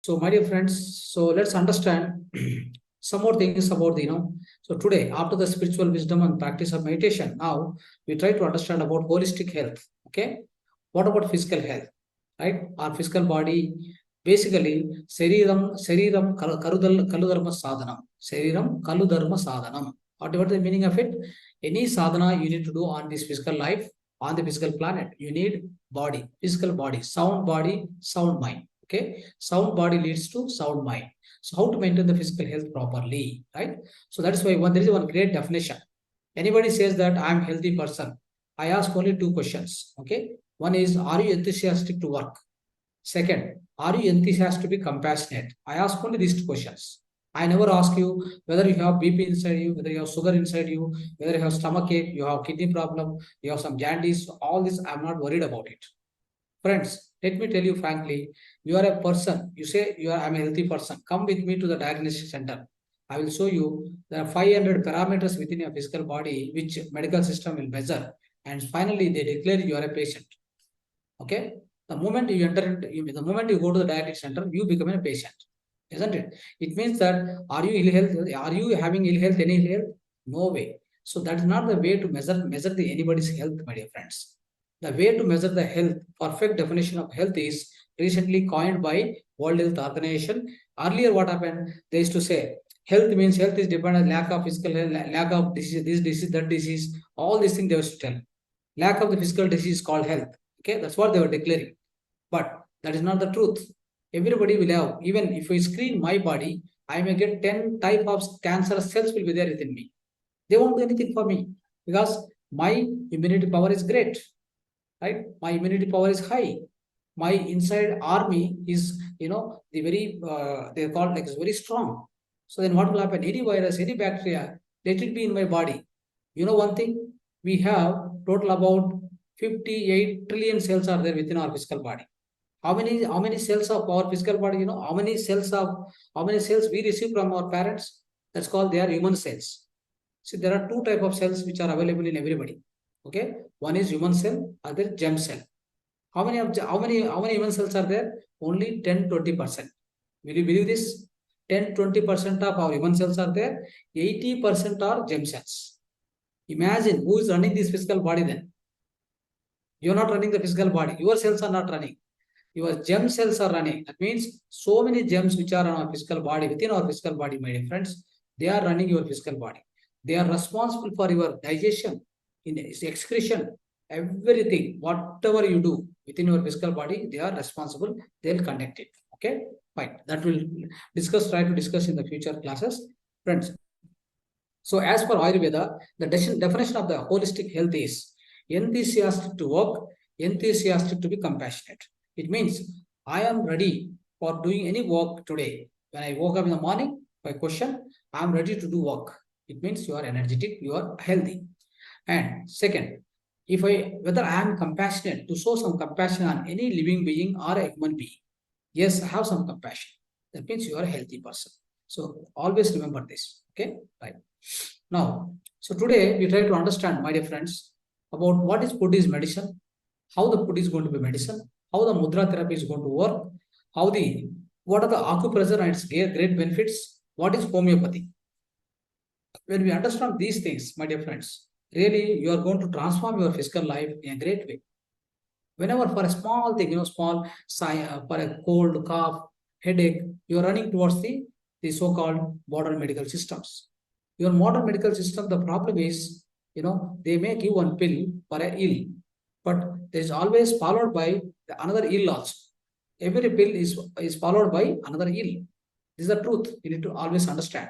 So, my dear friends, so let's understand some more things about So today, after the spiritual wisdom and practice of meditation, now we try to understand about holistic health. Okay, what about physical health? Right, our physical body, basically, Seriram Kaludharma Sadhanam. Seriram Kaludharma Sadhanam. Whatever the meaning of it, any sadhana you need to do on this physical life, on the physical planet, you need body, physical body, sound mind. Okay, sound body leads to sound mind. So how to maintain the physical health properly, right? So that is why there is one great definition. Anybody says that I am a healthy person, I ask only two questions. Okay, one is, are you enthusiastic to work? Second, are you enthusiastic to be compassionate? I ask only these two questions. I never ask you whether you have BP inside you, whether you have sugar inside you, whether you have stomach ache, you have kidney problem, you have some jaundice. All this I'm not worried about it. Friends, let me tell you frankly, you are a person, you say I'm a healthy person. Come with me to the diagnostic center. I will show you there are 500 parameters within your physical body which medical system will measure, and finally they declare you are a patient. Okay? The moment you enter into, the moment you go to the diagnostic center, you become a patient. Isn't it? It means that are you ill health? Are you having ill health, any ill health? No way. So that is not the way to measure anybody's health, my dear friends. The way to measure the health, perfect definition of health is recently coined by World Health Organization. Earlier, what happened? They used to say health means health is dependent on lack of physical health, lack of disease, this disease, that disease, all these things they used to tell. Lack of the physical disease is called health. Okay, that's what they were declaring. But that is not the truth. Everybody will have, even if I screen my body, I may get 10 type of cancer cells will be there within me. They won't do anything for me because my immunity power is great. Right? My immunity power is high. My inside army is, the very, they're called like, it's very strong. So then what will happen? Any virus, any bacteria, let it be in my body. You know one thing? We have total about 58 trillion cells are there within our physical body. How many cells of our physical body, how many cells we receive from our parents? That's called, they are human cells. See, there are two type of cells which are available in everybody. Okay, one is human cell, other germ cell. How many human cells are there? Only 10-20%. Will you believe this? 10-20% of our human cells are there. 80% are germ cells. Imagine who is running this physical body then. You are not running the physical body. Your cells are not running. Your germ cells are running. That means so many germs which are on our physical body, within our physical body, my dear friends, they are running your physical body. They are responsible for your digestion, in excretion, everything, whatever you do within your physical body, they are responsible. They'll conduct it. Okay, fine. That will try to discuss in the future classes, friends. So as per Ayurveda, the definition of the holistic health is enthusiastic to work, enthusiastic to be compassionate. It means I am ready for doing any work today. When I woke up in the morning, my question, I am ready to do work. It means you are energetic, you are healthy. And second, whether I am compassionate, to show some compassion on any living being or a human being. Yes, I have some compassion. That means you are a healthy person. So always remember this. Okay, right. Now, so today we try to understand, my dear friends, about what is food is medicine, how the food is going to be medicine, how the mudra therapy is going to work, what are the acupressure and its great benefits, what is homeopathy. When we understand these things, my dear friends, really you are going to transform your physical life in a great way. Whenever for a small thing, for a cold, cough, headache, you are running towards the so-called modern medical systems. Your modern medical system, the problem is, they may give one pill for a ill, but there is always followed by another ill also. Every pill is followed by another ill. This is the truth. You need to always understand.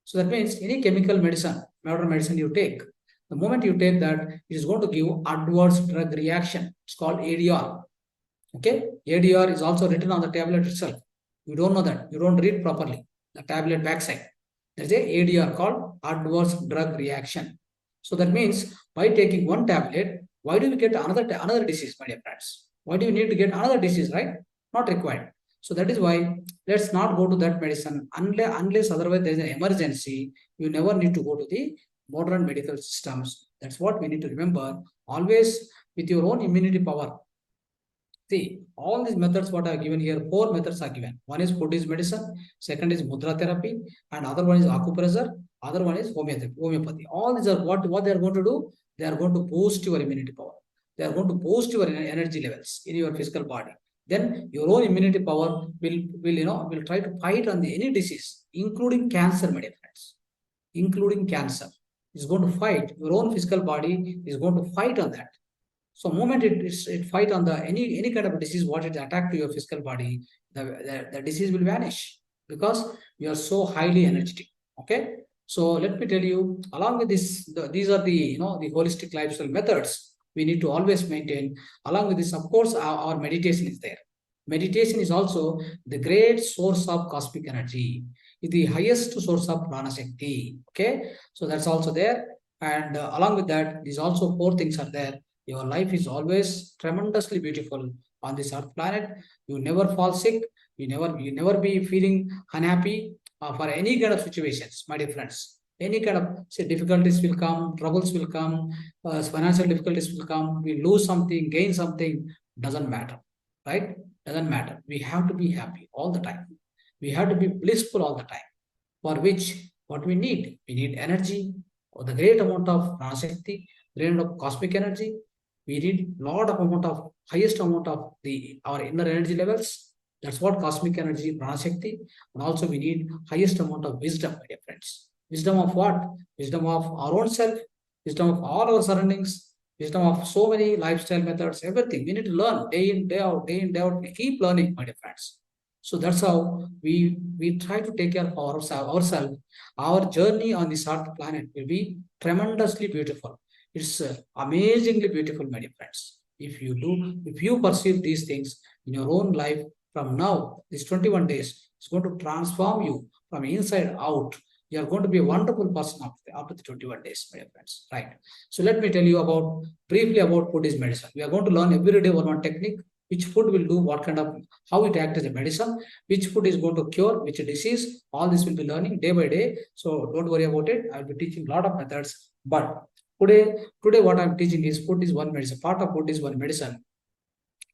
So that means any chemical medicine, modern medicine you take, the moment you take that, it is going to give adverse drug reaction. It's called ADR. Okay, ADR is also written on the tablet itself. You don't know that. You don't read properly the tablet backside. There's a ADR called adverse drug reaction. So that means by taking one tablet, why do we get another disease, my dear friends? Why do you need to get another disease, right? Not required. So that is why let's not go to that medicine unless otherwise there is an emergency. You never need to go to the modern medical systems. That's what we need to remember. Always with your own immunity power. See, all these methods what I have given here, 4 methods are given. One is food is medicine, second is mudra therapy, and other one is acupressure, other one is homeopathy. All these are what they are going to do. They are going to boost your immunity power. They are going to boost your energy levels in your physical body. Then your own immunity power will try to fight on any disease, including cancer, my dear friends. Including cancer is going to fight. Your own physical body is going to fight on that. So moment it fight on the any kind of disease, what it attack to your physical body, the disease will vanish because you are so highly energetic. Okay. So let me tell you, along with this, these are the the holistic lifestyle methods we need to always maintain. Along with this, of course, our meditation is there. Meditation is also the great source of cosmic energy. It's the highest source of prana shakti. Okay. So that's also there. And along with that, these also 4 things are there. Your life is always tremendously beautiful on this earth planet. You never fall sick. You never be feeling unhappy for any kind of situations, my dear friends. Any kind of difficulties will come, troubles will come, financial difficulties will come. We lose something, gain something, doesn't matter, right? Doesn't matter. We have to be happy all the time. We have to be blissful all the time. For which, what we need energy, or the great amount of prana shakti, great amount of cosmic energy. We need lot of amount of highest amount of our inner energy levels. That's what cosmic energy, prana shakti. And also we need highest amount of wisdom, my dear friends. Wisdom of what? Wisdom of our own self, wisdom of all our surroundings, wisdom of so many lifestyle methods, everything. We need to learn day in, day out, day in, day out. We keep learning, my dear friends. So that's how we try to take care of ourselves. Our journey on this earth planet will be tremendously beautiful. It's amazingly beautiful, my dear friends. If you perceive these things in your own life from now, these 21 days, it's going to transform you from inside out. You are going to be a wonderful person after the 21 days, my dear friends. Right. So let me tell you briefly about food is medicine. We are going to learn every day one technique, which food will do what kind of, how it acts as a medicine, which food is going to cure which disease. All this will be learning day by day. So don't worry about it. I'll be teaching a lot of methods, but Today, what I'm teaching is food is one medicine. Part of food is one medicine,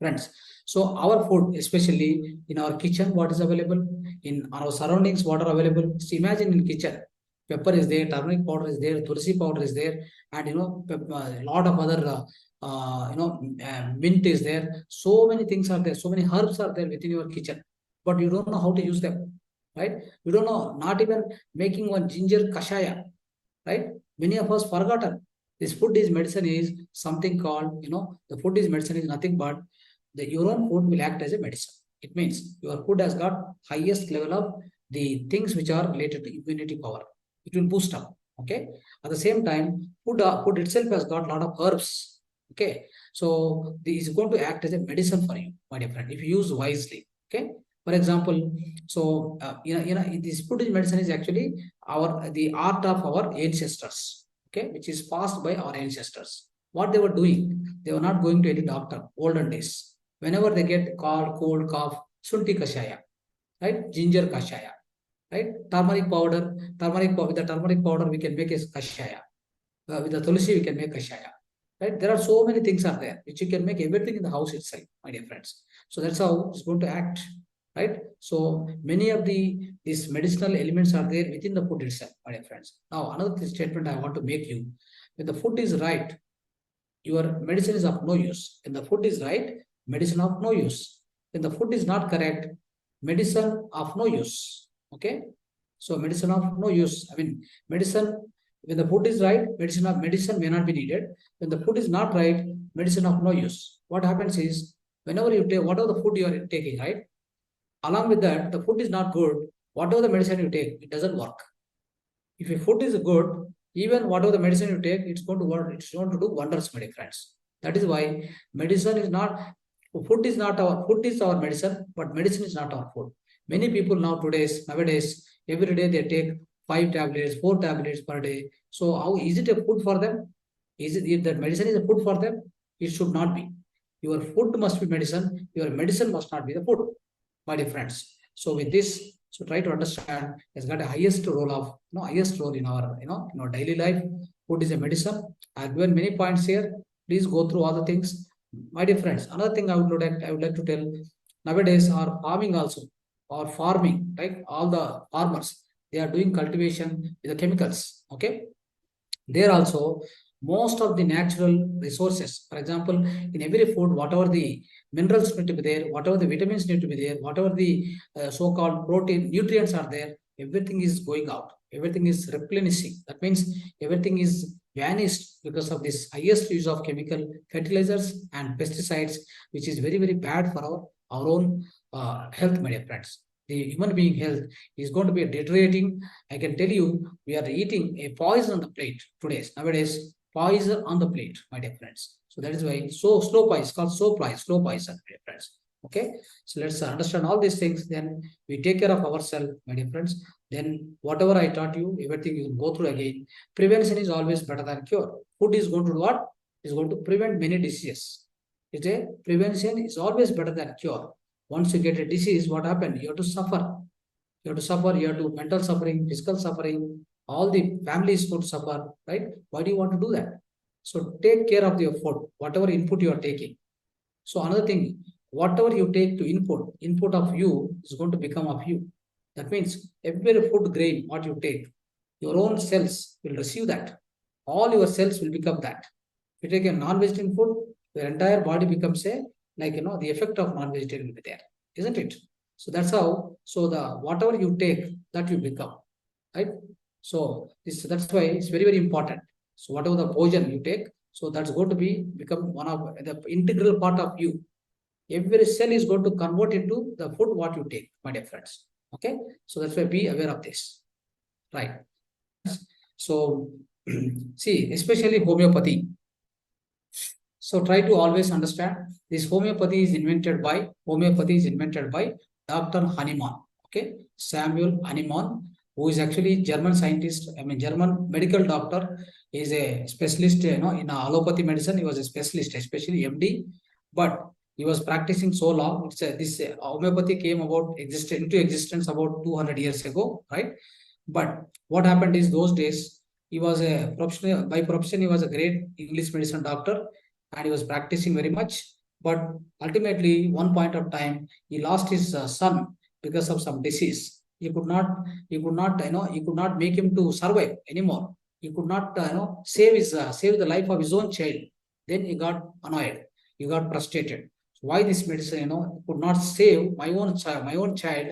friends. So our food, especially in our kitchen, what is available in our surroundings, what are available. So imagine in kitchen, pepper is there, turmeric powder is there, tulsi powder is there, and a lot of other mint is there. So many things are there. So many herbs are there within your kitchen, but you don't know how to use them, right? You don't know, not even making one ginger kashaya, right? Many of us forgotten. This food is medicine is something called, the food is medicine is nothing but your own food will act as a medicine. It means your food has got highest level of the things which are related to immunity power. It will boost up. Okay. At the same time, food itself has got a lot of herbs. Okay. So this is going to act as a medicine for you, my dear friend, if you use wisely. Okay. For example, so this food is medicine is actually the art of our ancestors. Okay, which is passed by our ancestors. What they were doing, they were not going to any doctor. Olden days, whenever they get cold, cough, sunti kashaya, right? Ginger kashaya, right? Turmeric powder, with the turmeric powder we can make a kashaya. With the tulsi we can make kashaya, right? There are so many things are there which you can make everything in the house itself, my dear friends. So that's how it's going to act, right? So many of these medicinal elements are there within the food itself, my dear friends. Now another statement I want to make you: when the food is right, your medicine is of no use. When the food is right, medicine of no use. When the food is not correct, medicine of no use. Okay, so medicine of no use. I mean, medicine, when the food is right, medicine may not be needed. When the food is not right, medicine of no use. What happens is, whenever you take whatever the food you are taking, right? Along with that, the food is not good, whatever the medicine you take, it doesn't work. If your food is good, even whatever the medicine you take, it's going to work, it's going to do wonders, my dear friends. That is why medicine is not, food is our medicine, but medicine is not our food. Many people nowadays, every day they take 5 tablets, 4 tablets per day. So how is it a food for them? If that medicine is a food for them? It should not be. Your food must be medicine. Your medicine must not be the food, my dear friends. So with this, so try to understand has got a highest role in our daily life. Food is a medicine. I've given many points here. Please go through all the things. My dear friends, another thing I would like to tell, nowadays are farming also, or farming, right? All the farmers, they are doing cultivation with the chemicals. Okay, there also most of the natural resources, for example, in every food, whatever the minerals need to be there, whatever the vitamins need to be there, whatever the so-called protein nutrients are there, everything is going out, everything is replenishing. That means everything is vanished because of this highest use of chemical fertilizers and pesticides, which is very bad for our own health, my dear friends. The human being health is going to be deteriorating. I can tell you, we are eating a poison on the plate today. Nowadays, poison on the plate, my dear friends. So that is why slow poison, it's called slow poison, my dear friends. Okay, so let's understand all these things. Then we take care of ourselves, my dear friends. Then whatever I taught you, everything you will go through again. Prevention is always better than cure. Food is going to do what? Is going to prevent many diseases. It's a prevention is always better than cure. Once you get a disease, what happened? You have to suffer. You have to suffer, you have to mental suffering, physical suffering, all the families would suffer, right? Why do you want to do that? So take care of your food, whatever input you are taking. So another thing, whatever you take to input of you is going to become of you. That means every food grain, what you take, your own cells will receive that. All your cells will become that. If you take a non-vegetarian food, your entire body becomes the effect of non-vegetarian will be there, isn't it? So that's how, so the whatever you take, that you become, right? So that's why it's very important. So whatever the poison you take, so that's going to become one of the integral part of you. Every cell is going to convert into the food what you take, my dear friends. Okay, so that's why be aware of this, right? So see, especially homeopathy. So try to always understand this homeopathy is invented by Dr. Hahnemann. Okay, Samuel Hahnemann, who is actually German scientist, German medical doctor, is a specialist, in allopathy medicine. He was a specialist, especially MD, but he was practicing so long. This homeopathy came into existence about 200 years ago, right? But what happened is those days he was a professional, by profession he was a great English medicine doctor, and he was practicing very much. But ultimately, one point of time, he lost his son because of some disease. He could not, he could not make him to survive anymore. He could not, save the life of his own child. Then he got annoyed. He got frustrated. Why this medicine, could not save my own child?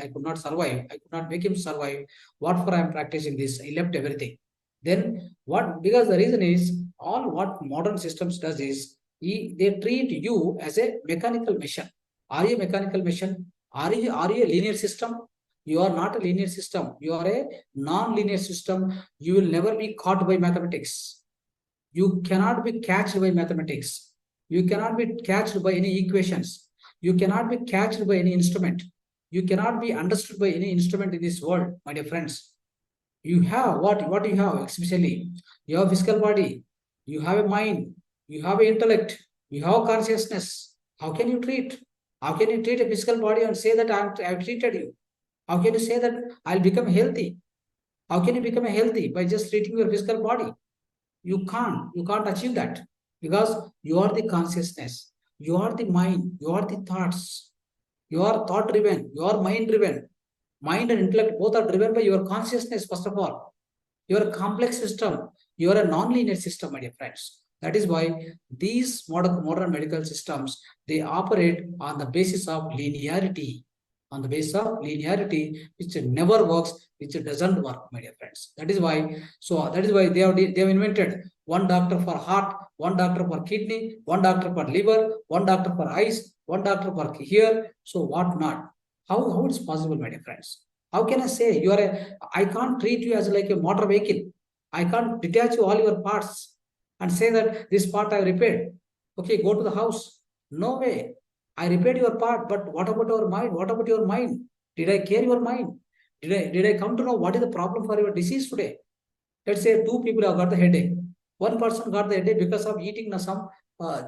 I could not survive. I could not make him survive. What for I am practicing this? I left everything. Then what? Because the reason is all what modern systems does is they treat you as a mechanical machine. Are you a mechanical machine? Are you a linear system? You are not a linear system. You are a non-linear system. You will never be caught by mathematics. You cannot be catched by mathematics. You cannot be catched by any equations. You cannot be catched by any instrument. You cannot be understood by any instrument in this world, my dear friends. You have what you have, especially you have physical body, you have a mind, you have an intellect, you have consciousness. How can you treat? How can you treat a physical body and say that I've treated you? How can you say that I'll become healthy? How can you become healthy by just treating your physical body? You can't achieve that, because you are the consciousness, you are the mind, you are the thoughts, you are thought driven, you are mind driven. Mind and intellect both are driven by your consciousness. First of all, you are a complex system, you are a non-linear system, my dear friends. That is why these modern medical systems, they operate on the basis of linearity, which never works, which doesn't work, my dear friends. That is why they have invented one doctor for heart, one doctor for kidney, one doctor for liver, one doctor for eyes, one doctor for ear. So what not? How it's possible, my dear friends? How can I say I can't treat you as like a motor vehicle. I can't detach you all your parts and say that this part I repaired. Okay, go to the house. No way. I repaired your part, but what about your mind? What about your mind? Did I care your mind? Did I come to know what is the problem for your disease today? Let's say two people have got the headache. One person got the headache because of eating some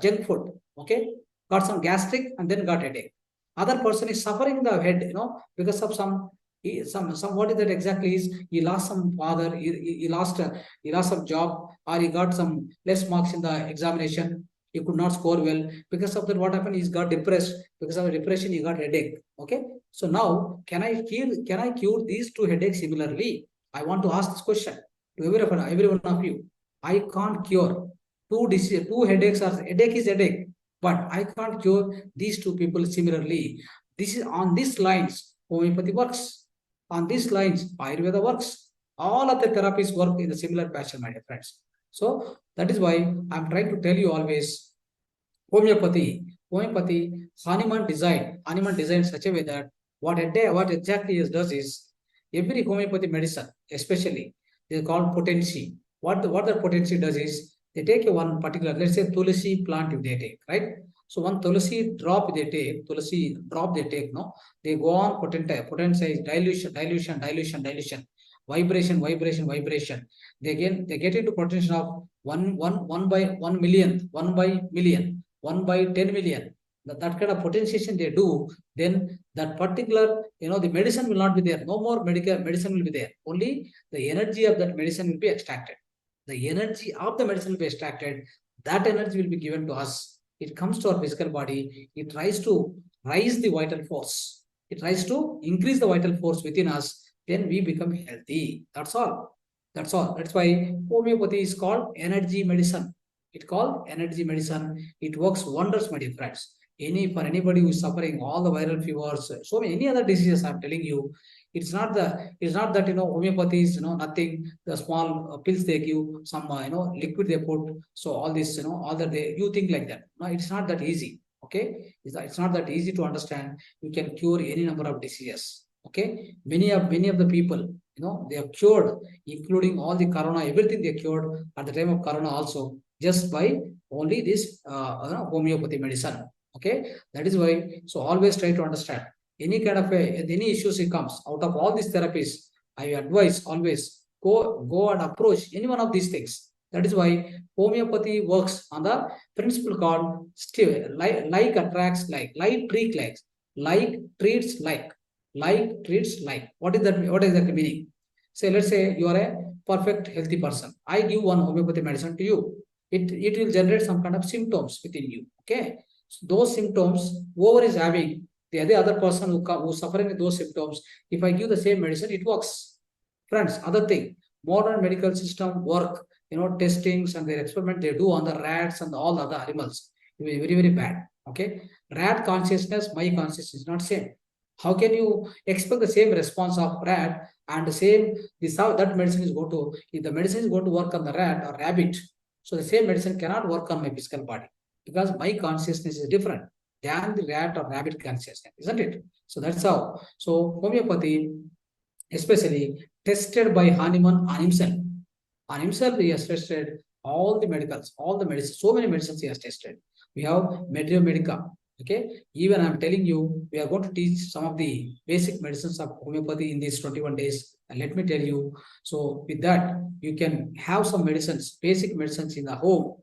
junk food. Okay, got some gastric and then got headache. Other person is suffering the head, because of some what is that exactly is he lost some father, he lost some job, or he got some less marks in the examination. he could not score well. Because of that, what happened? He got depressed. Because of depression, he got headache. Okay. So now, can I cure these two headaches similarly? I want to ask this question to every one of you. I can't cure two headaches. Headache is headache, but I can't cure these two people similarly. This is on these lines. Homeopathy works. On these lines, Ayurveda works. All other therapies work in a similar fashion, my dear friends. So that is why I'm trying to tell you always Homeopathy, Hahnemann designed such a way that what exactly it does is every homeopathy medicine, especially they called potency. What the potency does is they take a one particular, let's say tulsi plant if they take, right? So one tulsi drop they take, no, they go on potentize dilution, vibration. They get into potential of one by 1 million, 1/million, 1/10 million. That kind of potentiation they do, then that particular, the medicine will not be there. No more medicine will be there. Only the energy of that medicine will be extracted. The energy of the medicine will be extracted. That energy will be given to us. It comes to our physical body. It tries to rise the vital force. It tries to increase the vital force within us. Then we become healthy. That's all. That's all. That's why homeopathy is called energy medicine. It's called energy medicine. It works wonders, my dear friends. For anybody who is suffering all the viral fevers, so many other diseases, I'm telling you, it's not that homeopathy is nothing. The small pills they give, some liquid they put. So all this, all that you think like that. No, it's not that easy. Okay, it's not that easy to understand. You can cure any number of diseases. Okay, many of the people, they are cured, including all the corona, everything they cured at the time of corona also, just by only this homeopathy medicine. Okay, that is why. So always try to understand any kind of any issues it comes out of all these therapies. I advise always go and approach any one of these things. That is why homeopathy works on the principle called like attracts like treats like. What is that? What is that meaning? Say, let's say you are a perfect healthy person. I give one homeopathy medicine to you. It will generate some kind of symptoms within you. Okay, so those symptoms, whoever is having, the other person who's suffering with those symptoms, if I give the same medicine, it works. Friends, other thing, modern medical system work, testings and their experiment they do on the rats and all the other animals. It will be very, very bad. Okay, rat consciousness, my consciousness is not same. How can you expect the same response of rat and the same this how that medicine is going to, if the medicine is going to work on the rat or rabbit, so the same medicine cannot work on my physical body because my consciousness is different than the rat or rabbit consciousness, isn't it? So that's how. So homeopathy, especially tested by Hahnemann on himself. On himself, he has tested all the medicines, so many medicines he has tested. We have Medio Medica. Okay, even I'm telling you, we are going to teach some of the basic medicines of homeopathy in these 21 days. And let me tell you, so with that, you can have some medicines, basic medicines in the home.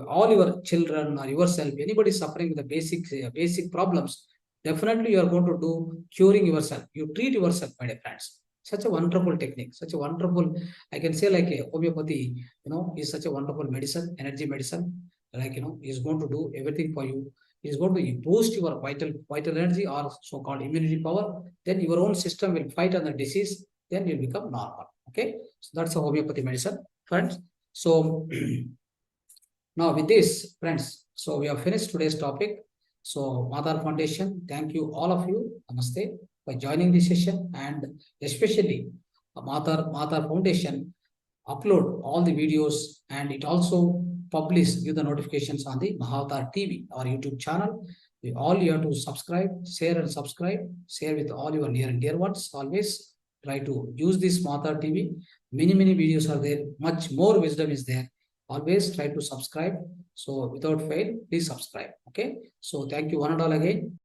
All your children or yourself, anybody suffering with the basic problems, definitely you are going to do curing yourself. You treat yourself, my dear friends. Such a wonderful technique, such a wonderful, I can say like a homeopathy, is such a wonderful medicine, energy medicine. Like, is going to do everything for you. It is going to boost your vital energy or so-called immunity power. Then your own system will fight on the disease. Then you'll become normal. Okay, so that's a homeopathy medicine, friends. So now with this, friends, so we have finished today's topic. So Mahavatar Foundation, thank you all of you, namaste, for joining this session, and especially Mahavatar Foundation upload all the videos, and it also give the notifications on the Mahavatar TV, our YouTube channel. All you have to subscribe, share with all your near and dear ones. Always try to use this Mahavatar TV. Many videos are there. Much more wisdom is there. Always try to subscribe. So without fail, please subscribe. Okay. So thank you one and all again.